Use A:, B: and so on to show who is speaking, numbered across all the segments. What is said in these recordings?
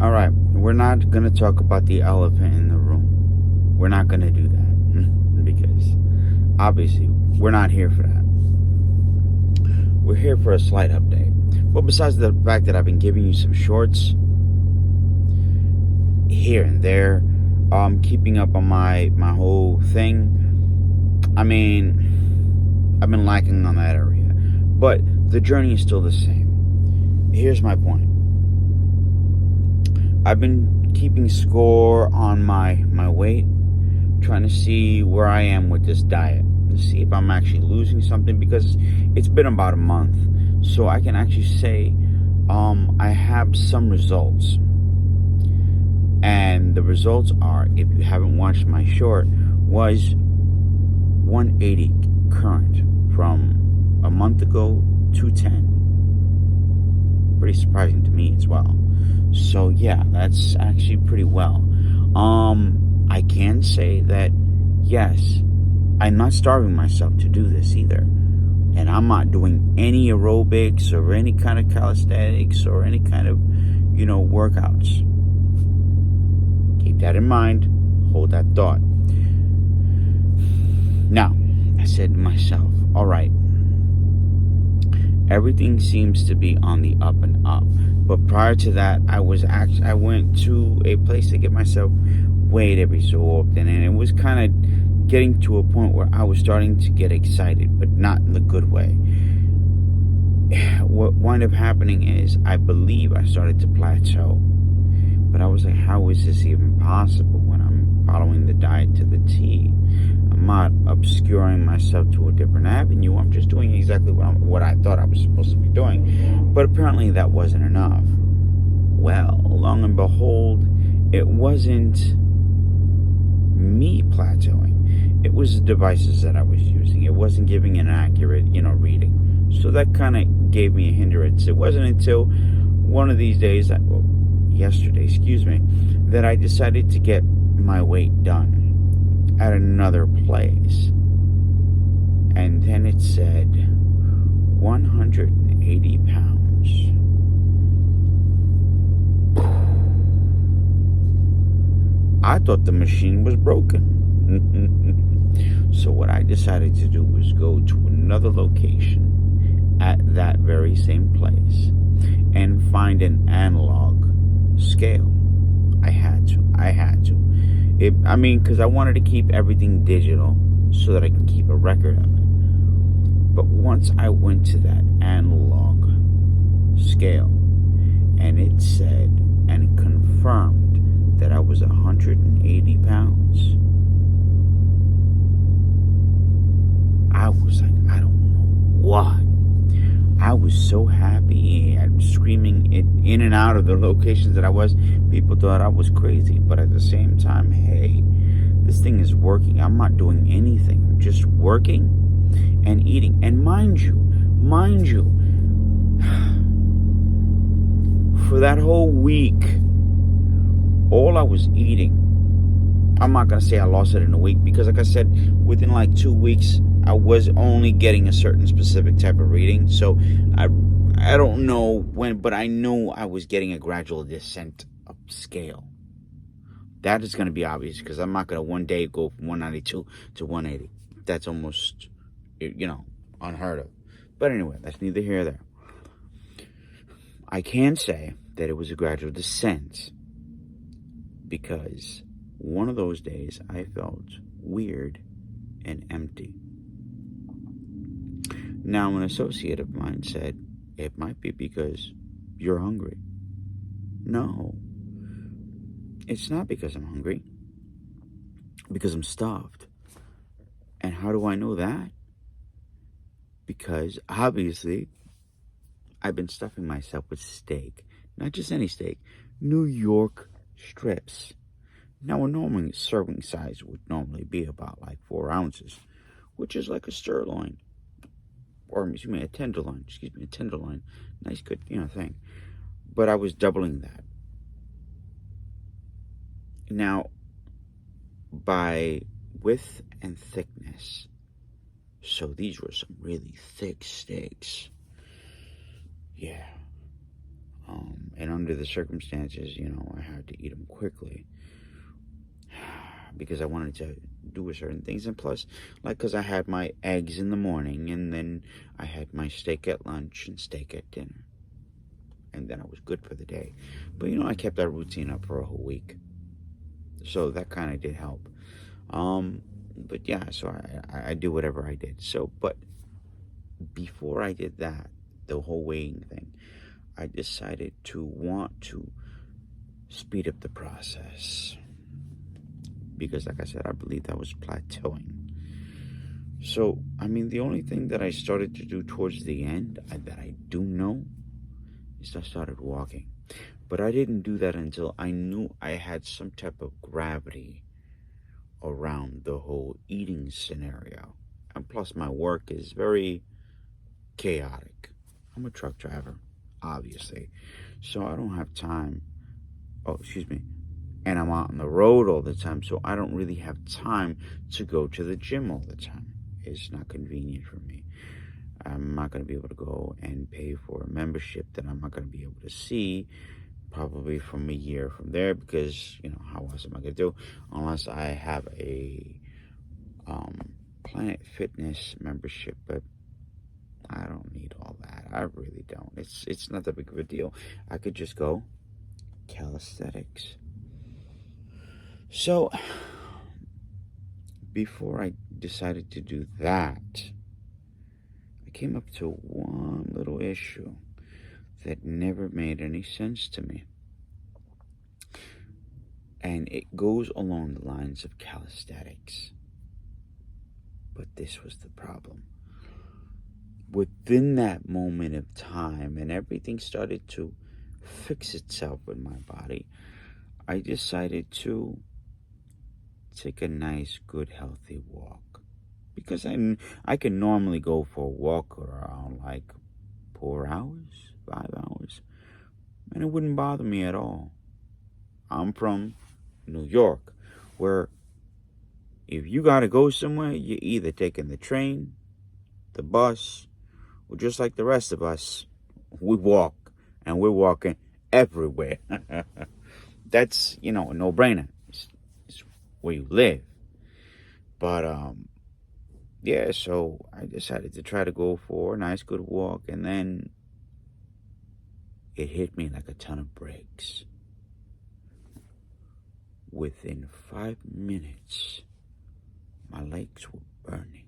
A: All right, we're not going to talk about the elephant in the room. We're not going to do that because obviously we're not here for that. We're here for a slight update. Well, besides the fact that I've been giving you some shorts here and there, keeping up on my whole thing. I mean, I've been lacking on that area, but the journey is still the same. Here's my point. I've been keeping score on my weight, trying to see where I am with this diet, to see if I'm actually losing something, because it's been about a month, so I can actually say I have some results. And the results are, if you haven't watched my short, was 180 current from a month ago, 210. Pretty surprising to me as well. So yeah, that's actually pretty well. I can say that yes, I'm not starving myself to do this either. And I'm not doing any aerobics or any kind of calisthenics or any kind of, workouts. Keep that in mind. Hold that thought. Now, I said to myself, all right, everything seems to be on the up and up. But prior to that, I went to a place to get myself weighed every so often, and it was kind of getting to a point where I was starting to get excited, but not in the good way. What wound up happening is, I believe I started to plateau. But I was like, how is this even possible when I'm following the diet to the T? I'm not obscuring myself to a different avenue. I'm just doing exactly what I thought I was supposed to be doing. But apparently that wasn't enough. Well, long and behold, it wasn't me plateauing. It was the devices that I was using. It wasn't giving an accurate, reading. So that kind of gave me a hindrance. It wasn't until one of these days, yesterday, that I decided to get my weight done at another place. And then it said 180 pounds. I thought the machine was broken. So what I decided to do was go to another location at that very same place and find an analog scale. I had to. Because I wanted to keep everything digital so that I can keep a record of it. But once I went to that analog scale, and it said and confirmed that I was 180 pounds, I was like, I don't know what. I was so happy and screaming in and out of the locations that I was. People thought I was crazy, but at the same time, hey, this thing is working. I'm not doing anything. I'm just working and eating. And mind you, for that whole week, all I was eating, I'm not going to say I lost it in a week, because like I said, within like 2 weeks, I was only getting a certain specific type of reading. So I don't know when, but I know I was getting a gradual descent of scale. That is going to be obvious, because I'm not going to one day go from 192 to 180. That's almost, unheard of. But anyway, that's neither here nor there. I can say that it was a gradual descent, because one of those days I felt weird and empty. Now, an associate of mine said, it might be because you're hungry. No, it's not because I'm hungry. Because I'm starved. And how do I know that? Because obviously, I've been stuffing myself with steak. Not just any steak. New York strips. Now, a normal serving size would normally be about like 4 ounces, which is like a sirloin. Or, a tenderloin. A tenderloin. Nice, good, thing. But I was doubling that. Now, by width and thickness, so these were some really thick steaks. Yeah. And under the circumstances, I had to eat them quickly because I wanted to do certain things. And plus, like, because I had my eggs in the morning, and then I had my steak at lunch and steak at dinner. And then I was good for the day. But, I kept that routine up for a whole week. So that kind of did help. But yeah, so I do whatever I did. So, but before I did that, the whole weighing thing, I decided to want to speed up the process. Because, like I said, I believed I was plateauing. So, the only thing that I started to do towards the end that I do know is I started walking. But I didn't do that until I knew I had some type of gravity around the whole eating scenario. And plus, my work is very chaotic. I'm a truck driver, obviously. So I don't have time. Oh, excuse me. And I'm out on the road all the time, so I don't really have time to go to the gym all the time. It's not convenient for me. I'm not going to be able to go and pay for a membership that I'm not going to be able to see probably from a year from there, because, how else am I going to do unless I have a Planet Fitness membership, but I don't need all that. I really don't. It's not that big of a deal. I could just go calisthenics. So, before I decided to do that, I came up to one little issue that never made any sense to me. And it goes along the lines of calisthenics. But this was the problem. Within that moment of time, and everything started to fix itself in my body, I decided to take a nice, good, healthy walk. Because I can normally go for a walk around like 4 hours, 5 hours, and it wouldn't bother me at all. I'm from New York, where if you gotta go somewhere, you're either taking the train, the bus, or just like the rest of us, we walk, and we're walking everywhere. That's, a no-brainer. It's where you live. But, yeah, so I decided to try to go for a nice, good walk, and then it hit me like a ton of bricks. Within 5 minutes, my legs were burning,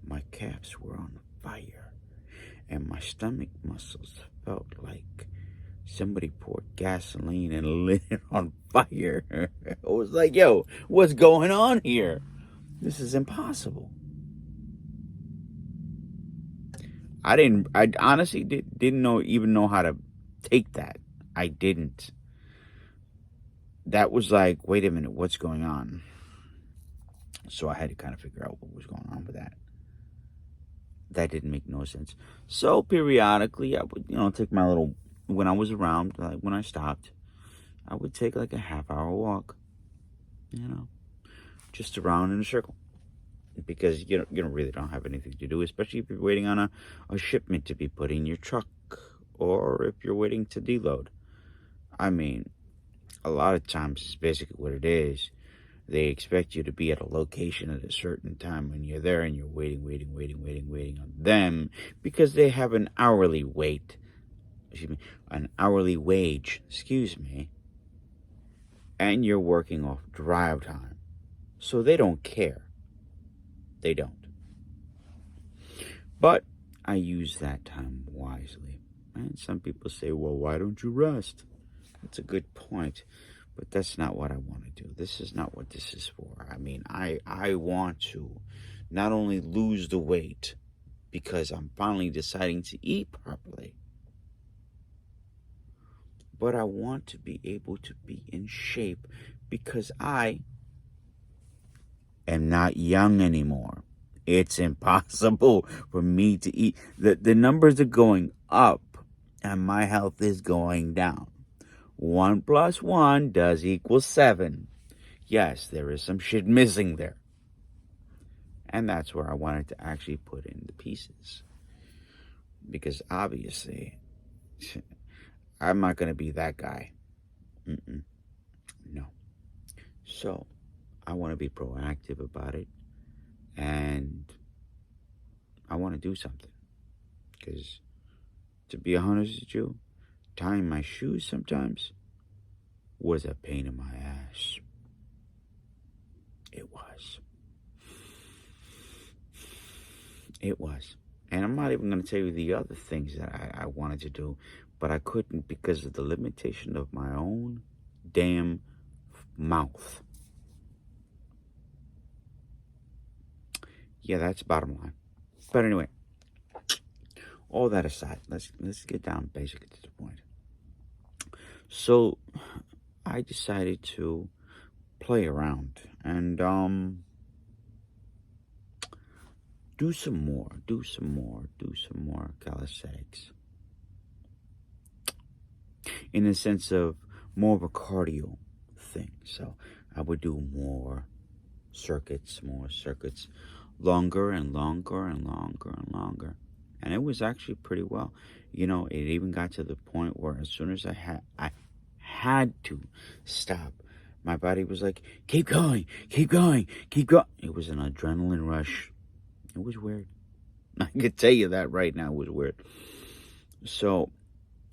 A: my calves were on fire, and my stomach muscles felt like somebody poured gasoline and lit it on fire. I was like, yo, what's going on here? This is impossible. I honestly didn't even know how to take that. I didn't. That was like, wait a minute, what's going on? So I had to kind of figure out what was going on with that. That didn't make no sense. So periodically, I would, take my little, when I was around, like when I stopped, I would take like a half-hour walk, just around in a circle. Because you really don't have anything to do, especially if you're waiting on a shipment to be put in your truck, or if you're waiting to deload. A lot of times it's basically what it is. They expect you to be at a location at a certain time when you're there, and you're waiting on them, because they have an hourly wage, and you're working off drive time. So they don't care. They don't. But I use that time wisely. And some people say, well, why don't you rest? That's a good point. But that's not what I want to do. This is not what this is for. I want to not only lose the weight because I'm finally deciding to eat properly, but I want to be able to be in shape because I am not young anymore. It's impossible for me to eat. The numbers are going up and my health is going down. 1 + 1 does equal 7. Yes, there is some shit missing there. And that's where I wanted to actually put in the pieces. Because obviously, I'm not going to be that guy. Mm-mm. No. So I want to be proactive about it, and I want to do something. Because to be honest with you, tying my shoes sometimes was a pain in my ass. It was. It was. And I'm not even going to tell you the other things that I wanted to do, but I couldn't because of the limitation of my own damn mouth. Yeah, that's bottom line. But anyway, all that aside, let's get down basically to the point. So I decided to play around and do some more calisthenics. In the sense of more of a cardio thing. So I would do more circuits, longer and longer and longer and longer. And it was actually pretty well. You know, it even got to the point where as soon as I had to stop, my body was like, keep going, keep going, keep going. It was an adrenaline rush. It was weird. I can tell you that right now. It was weird. So,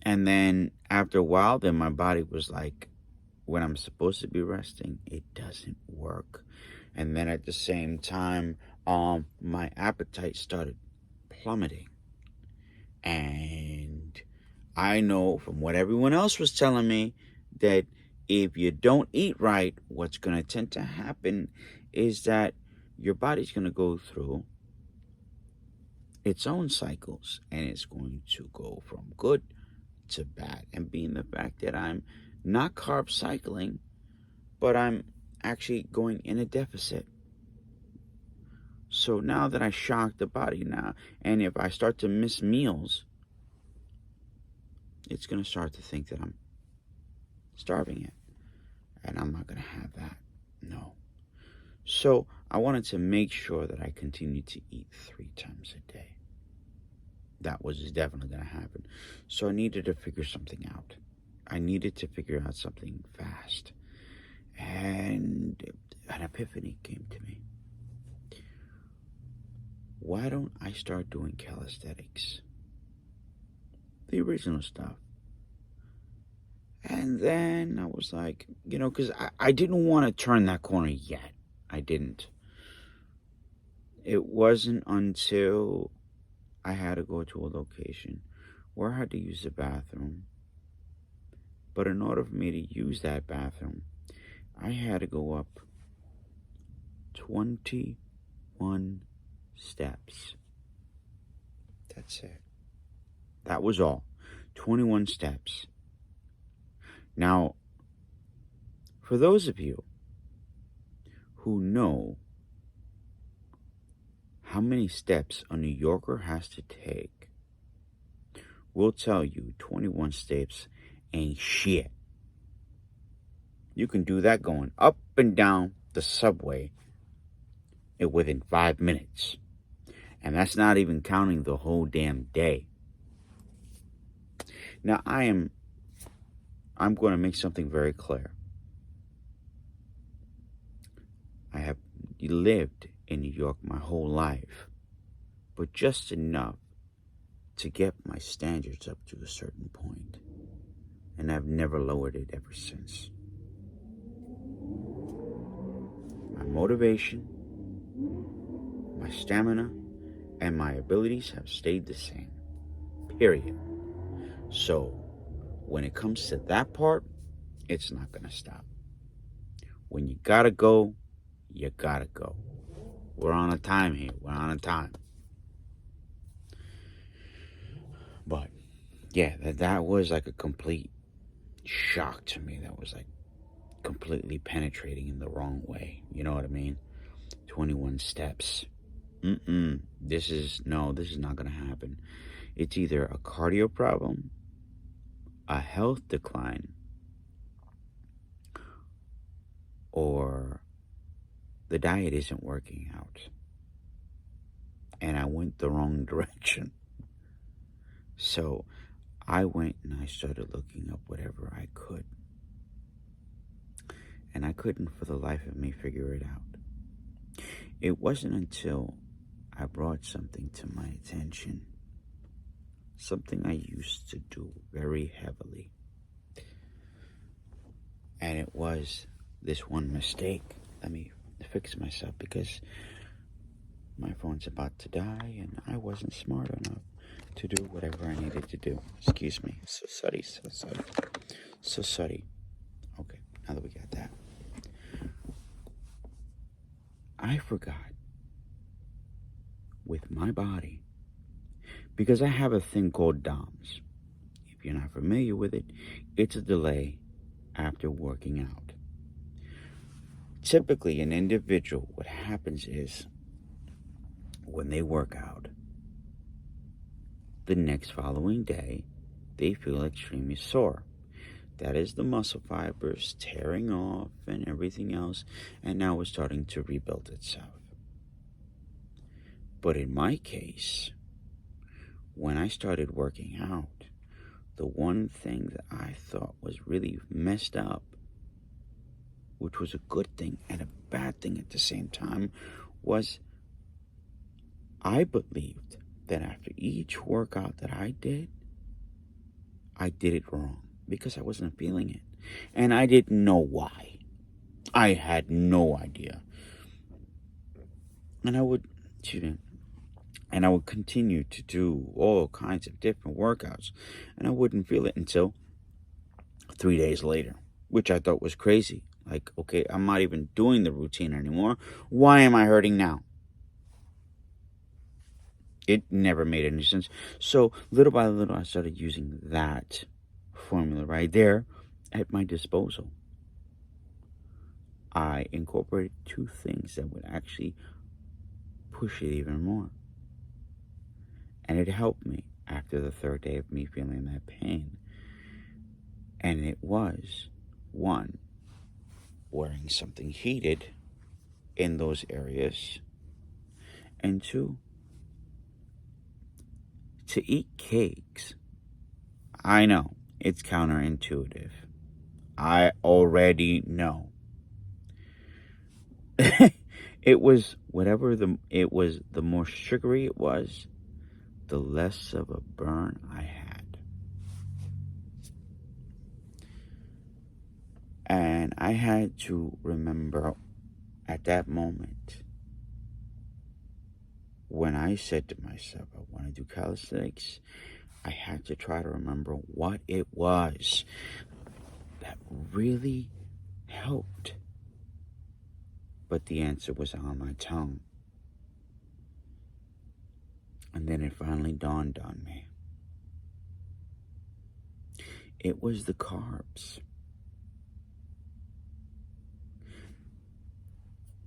A: and then after a while, then my body was like, when I'm supposed to be resting, it doesn't work. And then at the same time, my appetite started plummeting. And I know from what everyone else was telling me that if you don't eat right, what's going to tend to happen is that your body's going to go through its own cycles, and it's going to go from good to bad. And being the fact that I'm not carb cycling, but I'm actually going in a deficit. So now that I shock the body now, and if I start to miss meals, it's going to start to think that I'm starving it. And I'm not going to have that. No. So I wanted to make sure that I continued to eat 3 times a day. That was definitely going to happen. So I needed to figure something out. I needed to figure out something fast. And an epiphany came to me. Why don't I start doing calisthenics? The original stuff. And then I was like, you know, because I didn't want to turn that corner yet. I didn't. It wasn't until I had to go to a location where I had to use the bathroom. But in order for me to use that bathroom, I had to go up 21 steps. That's it. That was all. 21 steps. Now, for those of you who know how many steps a New Yorker has to take, will tell you 21 steps ain't shit. You can do that going up and down the subway within 5 minutes. And that's not even counting the whole damn day. Now, I'm going to make something very clear. I have lived in New York my whole life, but just enough to get my standards up to a certain point. And I've never lowered it ever since. My motivation, my stamina, and my abilities have stayed the same. Period. So, when it comes to that part, it's not going to stop. When you gotta go, you gotta go. We're on a time here. We're on a time. But, yeah, that was like a complete shock to me. That was like completely penetrating in the wrong way. You know what I mean? 21 steps. This is not going to happen. It's either a cardio problem, a health decline, or the diet isn't working out. And I went the wrong direction. So I went and I started looking up whatever I could. And I couldn't for the life of me figure it out. It wasn't until I brought something to my attention, something I used to do very heavily. And it was this one mistake. Let me fix myself because my phone's about to die and I wasn't smart enough to do whatever I needed to do. Excuse me. So sorry. Okay, now that we got that. I forgot with my body, because I have a thing called DOMS. If you're not familiar with it, it's a delay after working out. Typically, an individual, what happens is when they work out, the next following day, they feel extremely sore. That is the muscle fibers tearing off and everything else, and now it's starting to rebuild itself. But in my case, when I started working out, the one thing that I thought was really messed up, which was a good thing and a bad thing at the same time, was I believed that after each workout that I did it wrong because I wasn't feeling it. And I didn't know why. I had no idea. And I would continue to do all kinds of different workouts, and I wouldn't feel it until 3 days later, which I thought was crazy. Like, okay, I'm not even doing the routine anymore. Why am I hurting now? It never made any sense. So little by little, I started using that formula right there at my disposal. I incorporated 2 things that would actually push it even more. And it helped me after the 3rd day of me feeling that pain. And it was, 1, wearing something heated in those areas. And 2, to eat cakes. I know, it's counterintuitive. I already know. It was the more sugary it was, the less of a burn I had. And I had to remember at that moment when I said to myself, I want to do calisthenics, I had to try to remember what it was that really helped. But the answer was on my tongue. And then it finally dawned on me. It was the carbs.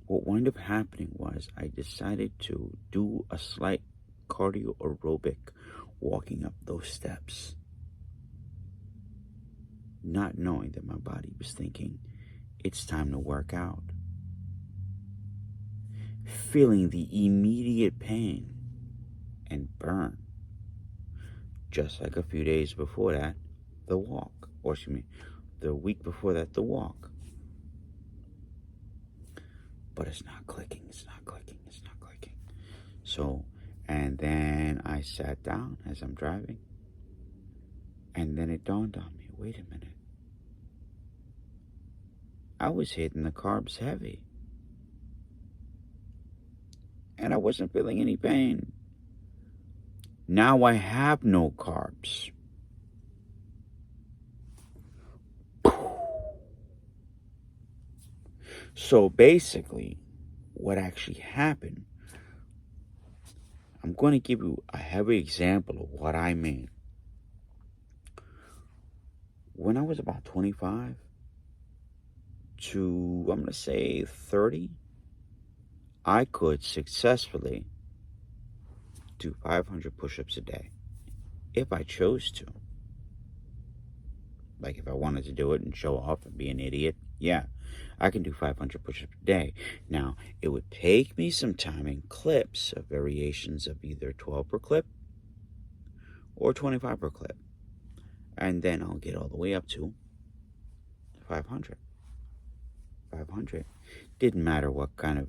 A: What wound up happening was I decided to do a slight cardio aerobic walking up those steps, not knowing that my body was thinking, it's time to work out. Feeling the immediate pain and burn. Just like a few days before that, the week before that, the walk. But it's not clicking. So, and then I sat down as I'm driving, and then it dawned on me, wait a minute. I was hitting the carbs heavy, and I wasn't feeling any pain. Now I have no carbs. So basically, what actually happened, I'm going to give you a heavy example of what I mean. When I was about 25 to, I'm going to say 30, I could successfully do 500 push-ups a day if I chose to. Like if I wanted to do it and show off and be an idiot, yeah, I can do 500 push-ups a day. Now, it would take me some time in clips of variations of either 12 per clip or 25 per clip. And then I'll get all the way up to 500. 500. Didn't matter what kind of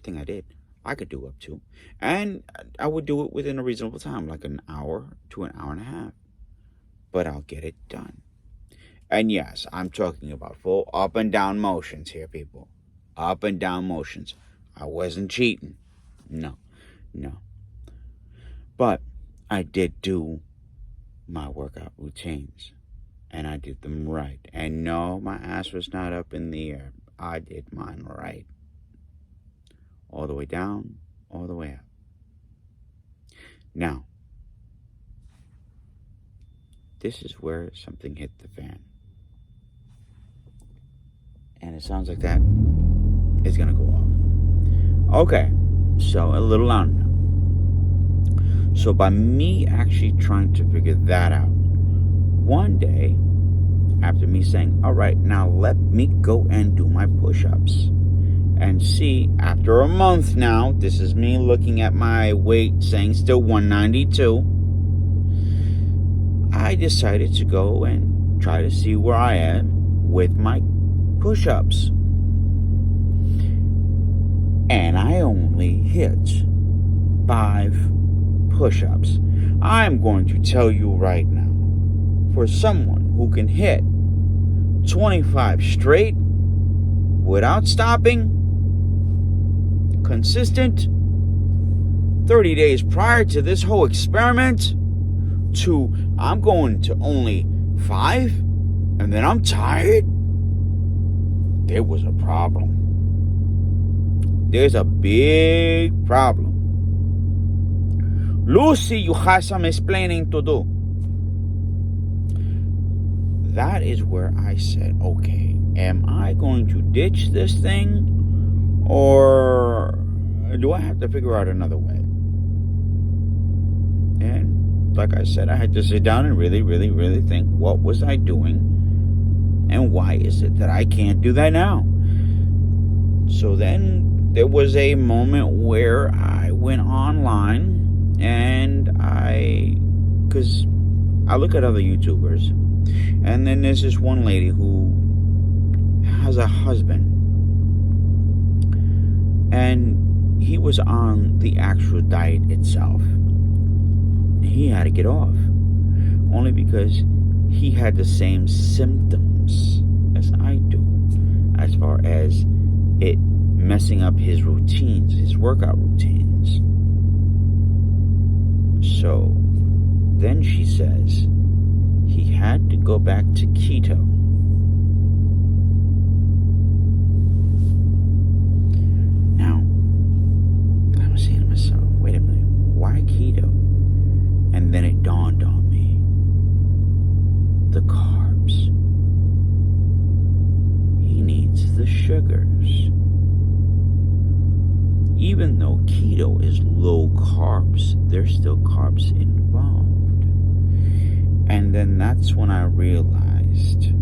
A: thing I did. I could do up to. And I would do it within a reasonable time, like an hour to an hour and a half. But I'll get it done. And yes, I'm talking about full up and down motions here, people. Up and down motions. I wasn't cheating. No. But I did do my workout routines. And I did them right. And no, my ass was not up in the air. I did mine right. All the way down, all the way up. Now, this is where something hit the fan. And it sounds like that is going to go off. Okay, so a little on. So by me actually trying to figure that out, one day, after me saying, all right, now let me go and do my push-ups. And see, after a month now, this is me looking at my weight, saying still 192. I decided to go and try to see where I am with my push-ups. And I only hit 5 push-ups. I'm going to tell you right now, for someone who can hit 25 straight without stopping, consistent, 30 days prior to this whole experiment, to I'm going to only 5, and then I'm tired, there was a problem. There's a big problem. Lucy, you have some explaining to do. That is where I said, okay, am I going to ditch this thing, or do I have to figure out another way? And like I said, I had to sit down and really think, what was I doing, and why is it that I can't do that now? So then there was a moment where I went online, and because I look at other YouTubers, and then there's this one lady who has a husband, and he was on the actual diet itself. He had to get off, only because he had the same symptoms as I do, as far as it messing up his routines, his workout routines. So then she says he had to go back to keto. Now, I'm saying to myself, wait a minute, why keto? And then it dawned on me, the carbs. He needs the sugars. Even though keto is low carbs, there's still carbs involved. And then that's when I realized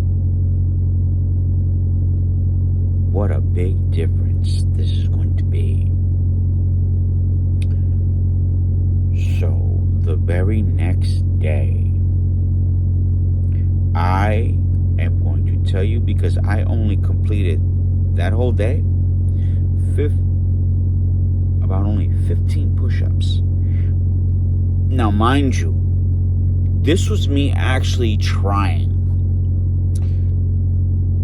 A: what a big difference this is going to be. So the very next day, I am going to tell you, because I only completed that whole day, about only 15 push-ups. Now, mind you, this was me actually trying.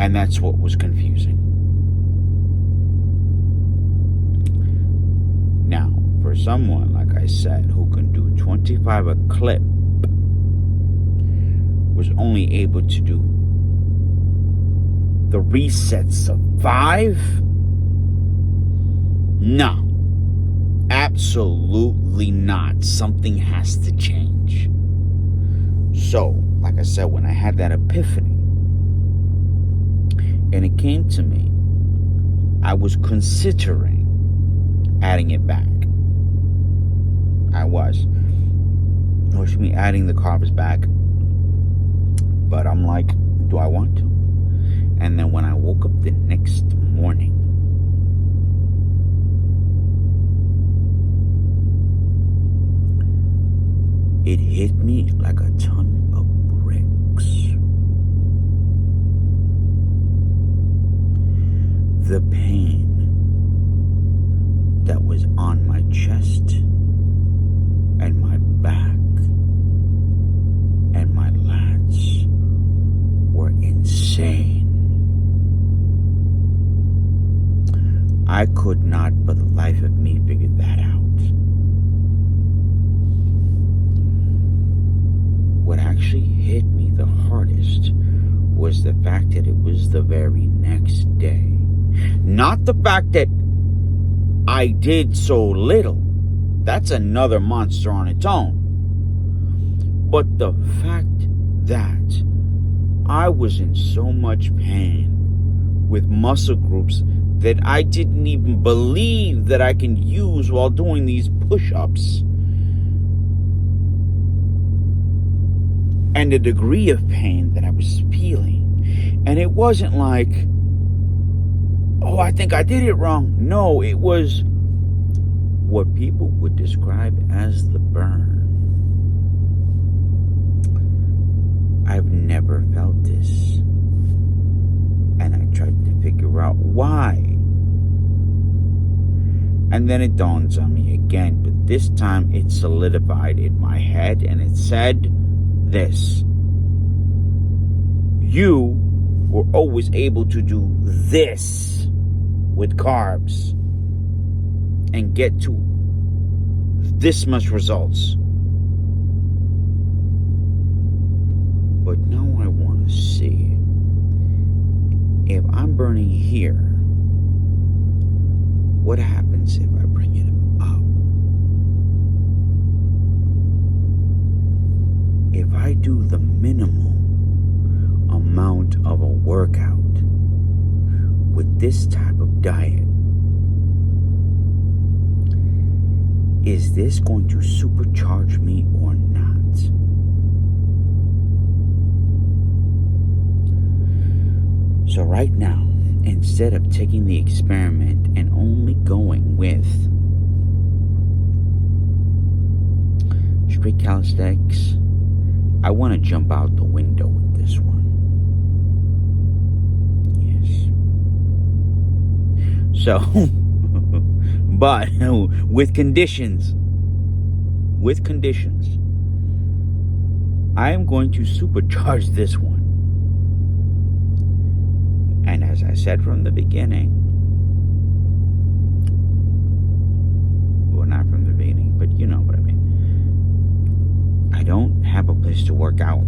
A: And that's what was confusing. Now, for someone, like I said, who can do 25 a clip, was only able to do the resets of 5? No. Absolutely not. Something has to change. So, like I said, when I had that epiphany, and it came to me, I was considering adding it back. I was. Me adding the carbs back. But I'm like, do I want to? And then when I woke up the next morning, it hit me like a ton of bricks. the pain that was on my chest and my back and my lats were insane. I could not for the life of me figure that out. What actually hit me the hardest was the fact that it was the very next day. Not the fact that I did so little. That's another monster on its own. But the fact that I was in so much pain with muscle groups that I didn't even believe that I can use while doing these push-ups. And the degree of pain that I was feeling. And it wasn't like, oh, I think I did it wrong. No, it was what people would describe as the burn. I've never felt this. And I tried to figure out why. And then it dawns on me again, but this time it solidified in my head and it said this: you were always able to do this with carbs and get to this much results. But now I want to see if I'm burning here, what happens if I bring it up? If I do the minimal amount of a workout with this type of diet, is this going to supercharge me or not? So right now, instead of taking the experiment and only going with straight calisthenics, I want to jump out the window with this one. Yes. So, but with conditions, I am going to supercharge this one. And as I said from the beginning, well, not from the beginning, but you know what I mean. I don't have a place to work out.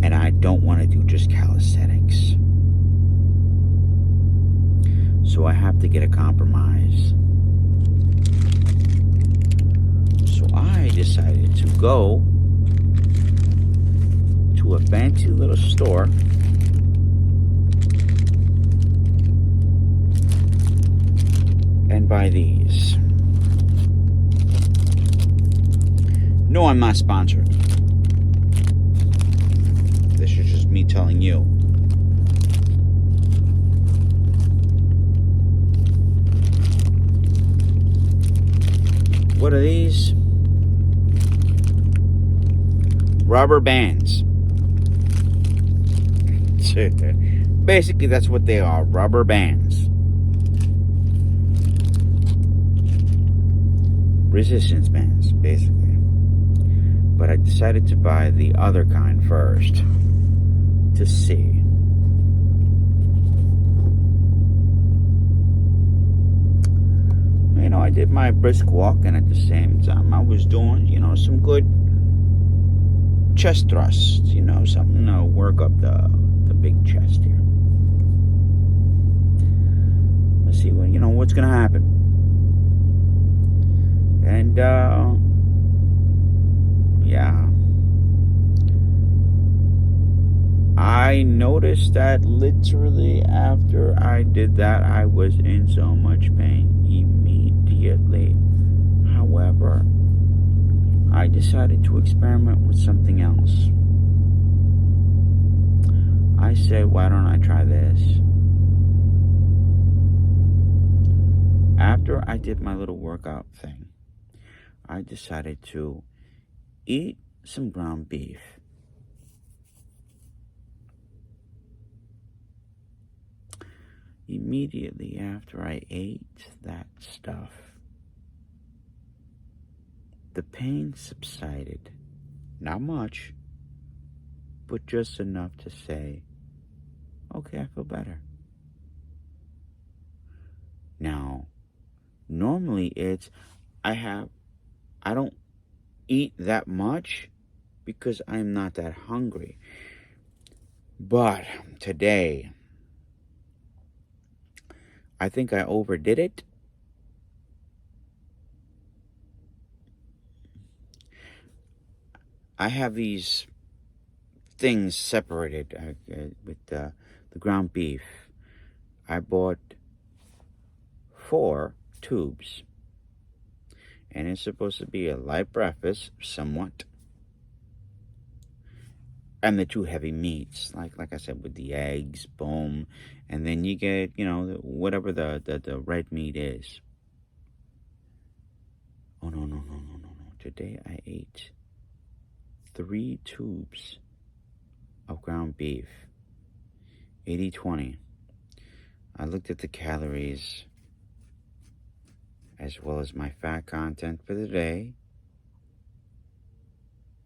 A: And I don't want to do just calisthenics. So I have to get a compromise. So I decided to go to a fancy little store and buy these. No, I'm not sponsored. This is just me telling you. What are these? Rubber bands. Basically, that's what they are, rubber bands. Resistance bands, basically. But I decided to buy the other kind first to see. You know, I did my brisk walk, and at the same time I was doing, you know, some good chest thrusts, you know, something to work up the big chest here. Let's see what, you know, what's gonna happen. And yeah, I noticed that literally after I did that, I was in so much pain immediately. However, I decided to experiment with something else. I said, why don't I try this? After I did my little workout thing, I decided to eat some ground beef. immediately after I ate that stuff, the pain subsided. Not much, but just enough to say, okay, I feel better. Now, normally I don't eat that much because I'm not that hungry. But today, I think I overdid it. I have these things separated with the ground beef. I bought 4 tubes, and it's supposed to be a light breakfast, somewhat, and the 2 heavy meats, like I said, with the eggs, boom, and then you get, whatever the red meat is. Oh, no. Today I ate 3 tubes of ground beef, 80-20. I looked at the calories as well as my fat content for the day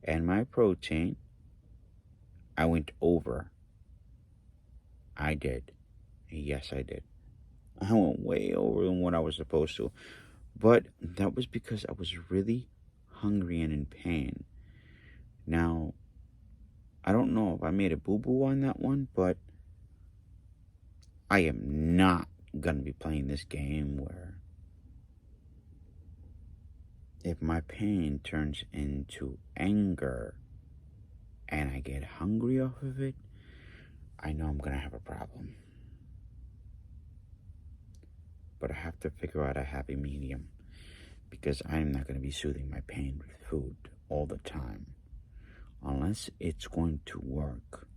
A: and my protein. I went over. I did. Yes, I did. I went way over than what I was supposed to. But that was because I was really hungry and in pain. Now, I don't know if I made a boo-boo on that one, but I am not going to be playing this game where if my pain turns into anger and I get hungry off of it, I know I'm going to have a problem. But I have to figure out a happy medium because I'm not going to be soothing my pain with food all the time unless it's going to work.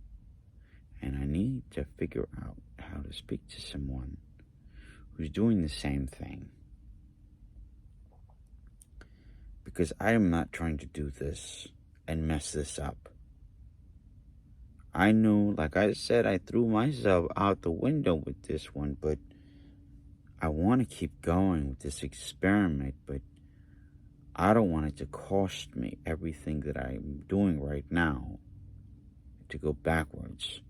A: And I need to figure out how to speak to someone who's doing the same thing. Because I am not trying to do this and mess this up. I know, like I said, I threw myself out the window with this one, but I want to keep going with this experiment, but I don't want it to cost me everything that I'm doing right now to go backwards.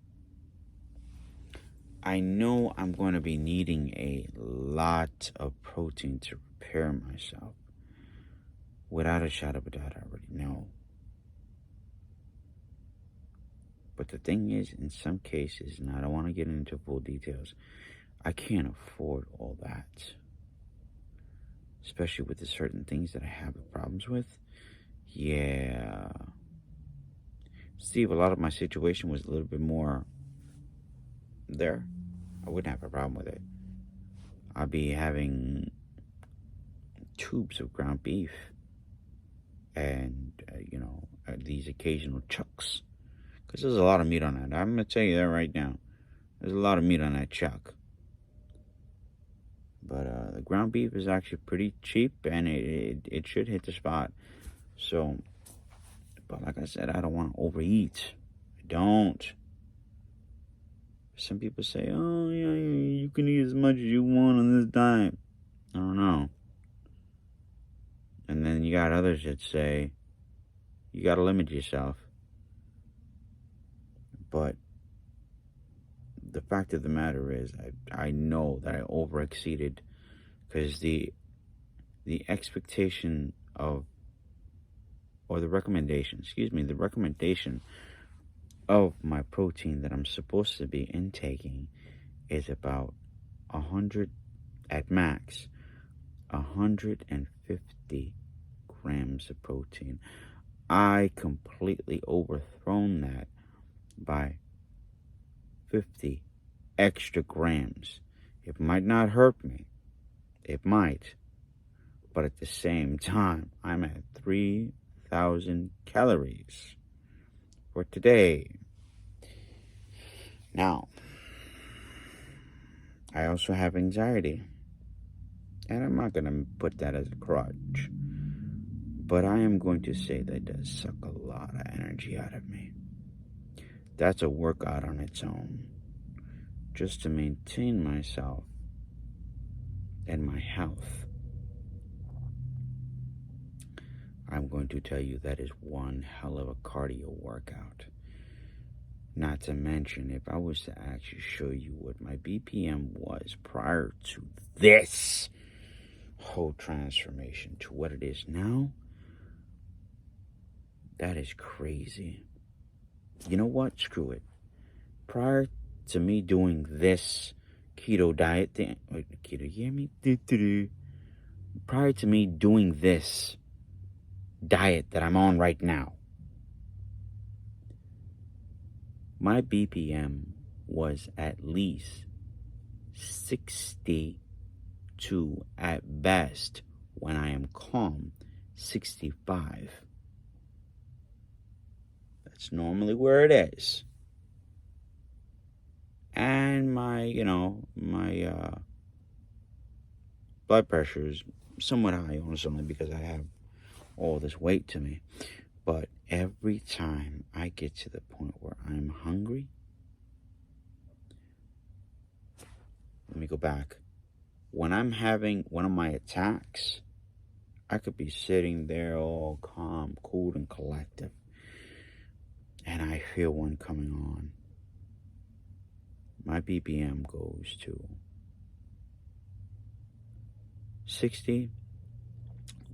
A: I know I'm going to be needing a lot of protein to repair myself. Without a shadow of a doubt, I already know. But the thing is, in some cases, and I don't want to get into full details, I can't afford all that. Especially with the certain things that I have problems with. Yeah. Steve, a lot of my situation was a little bit more there. I wouldn't have a problem with it. I'd be having tubes of ground beef and, these occasional chucks. Because there's a lot of meat on that. I'm going to tell you that right now. There's a lot of meat on that chuck. But the ground beef is actually pretty cheap, and it should hit the spot. So, but like I said, I don't want to overeat. I don't. Some people say, oh, yeah, you can eat as much as you want on this diet. I don't know. And then you got others that say, you got to limit yourself. But the fact of the matter is, I know that I overexceeded because the expectation of, or the recommendation of my protein that I'm supposed to be intaking is about 100, at max, 150 grams of protein. I completely overthrown that by 50 extra grams. It might not hurt me. It might. But at the same time, I'm at 3,000 calories for today. Now, I also have anxiety. And I'm not going to put that as a crutch. But I am going to say that does suck a lot of energy out of me. That's a workout on its own. just to maintain myself and my health, I'm going to tell you that is one hell of a cardio workout. Not to mention, if I was to actually show you what my BPM was prior to this whole transformation to what it is now, that is crazy. You know what? Screw it. Prior to me doing this keto diet thing, keto, you hear me? Prior to me doing this diet that I'm on right now, my BPM was at least 60 to, at best, when I am calm, 65. That's normally where it is. And my blood pressure is somewhat high, honestly, because I have all this weight to me. But every time I get to the point where I'm hungry, let me go back. When I'm having one of my attacks, I could be sitting there all calm, cool, and collective, and I feel one coming on. My BPM goes to 60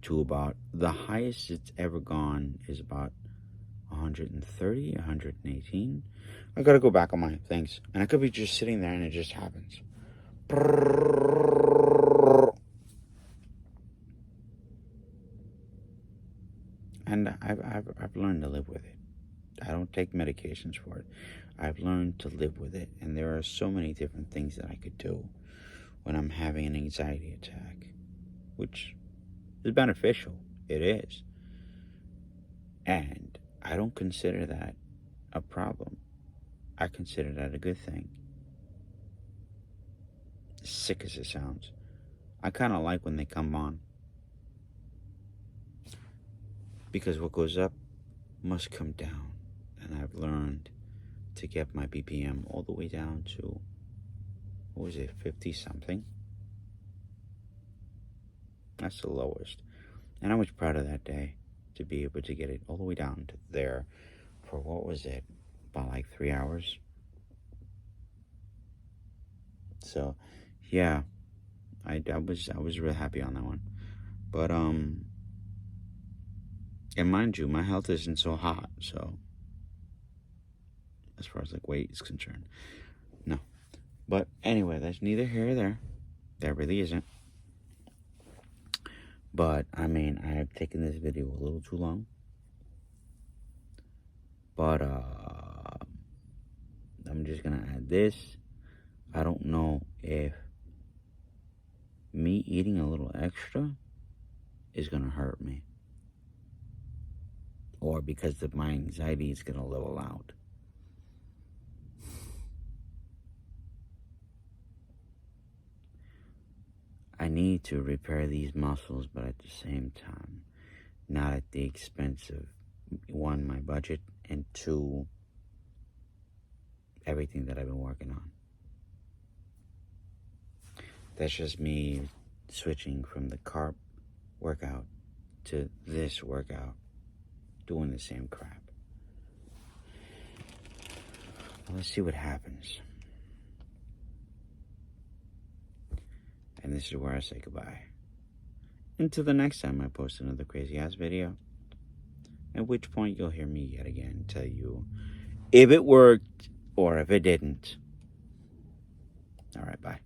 A: to about, the highest it's ever gone is about 130, 118. I gotta go back on my things, and I could be just sitting there and it just happens. And I've learned to live with it. I don't take medications for it. I've learned to live with it, and there are so many different things that I could do when I'm having an anxiety attack, which is beneficial. It is. And I don't consider that a problem. I consider that a good thing. As sick as it sounds. I kind of like when they come on, because what goes up must come down. And I've learned to get my BPM all the way down to, what was it, 50 something? That's the lowest. And I was proud of that day, to be able to get it all the way down to there for, what was it, about like 3 hours. So yeah, I was real happy on that one. But and mind you, my health isn't so hot, so as far as like weight is concerned, no. But anyway, that's neither here nor there. That really isn't. But I mean, I've taken this video a little too long. But I'm just gonna add this. I don't know if me eating a little extra is gonna hurt me, or because of my anxiety is gonna level out. I need to repair these muscles, but at the same time, not at the expense of, one, my budget, and two, everything that I've been working on. That's just me switching from the carb workout to this workout, doing the same crap. Well, let's see what happens. And this is where I say goodbye. Until the next time I post another crazy ass video. At which point you'll hear me yet again tell you if it worked or if it didn't. Alright, bye.